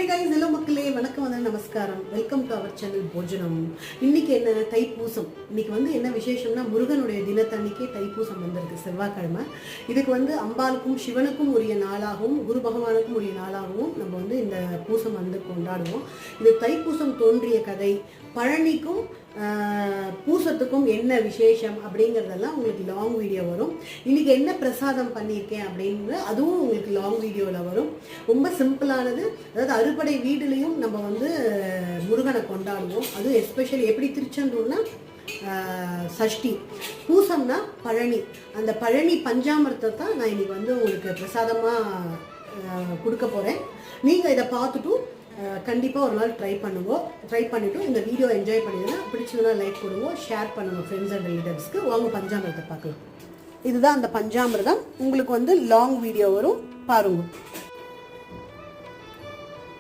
guys, hello மக்களே, வணக்கம் வந்து நமஸ்காரம். வெல்கம் டு அவர் சேனல் போஜனம். இன்னைக்கு என்ன தைப்பூசம். இன்னைக்கு வந்து என்ன விசேஷம்னா முருகனுடைய தினத்தன்னைக்கே தைப்பூசம் வந்திருக்கு, செவ்வாய்க்கிழமை. இதுக்கு வந்து அம்பாளுக்கும் சிவனுக்கும் உரிய நாளாகவும் குரு பகவானுக்கும் உரிய நாளாகவும் நம்ம வந்து இந்த பூசம் வந்து கொண்டாடுவோம். இது தைப்பூசம் தோன்றிய கதை, பழனிக்கும் பூசத்துக்கும் என்ன விசேஷம் அப்படிங்கிறதெல்லாம் உங்களுக்கு லாங் வீடியோ வரும். இன்னைக்கு என்ன பிரசாதம் பண்ணியிருக்கேன் அப்படின்னு அதுவும் உங்களுக்கு லாங் வீடியோவில் வரும். ரொம்ப சிம்பிளானது. அதாவது அறுபடை வீடுலேயும் நம்ம வந்து முருகனை கொண்டாடுவோம். அதுவும் எஸ்பெஷலி எப்படி திருச்செந்தூர்னா சஷ்டி, பூசம்னா பழனி. அந்த பழனி பஞ்சாமிர்தத்தை தான் நான் இன்னைக்கு வந்து உங்களுக்கு பிரசாதமாக கொடுக்க போகிறேன். நீங்கள் இதை பார்த்துட்டு கண்டிப்பாக ஒரு நாள் ட்ரை பண்ணிவிட்டு இந்த வீடியோ என்ஜாய் பண்ணிடுங்க. பிடிச்சதுன்னா லைக் கொடுங்க, ஷேர் பண்ணுங்க ஃப்ரெண்ட்ஸ் அண்ட் ரிலேட்டிவ்ஸ்க்கு. வாங்க பஞ்சாமிர்தத்தை பார்க்கலாம். இதுதான் அந்த பஞ்சாமிர்தம். உங்களுக்கு வந்து லாங் வீடியோ வரும், பாருங்க.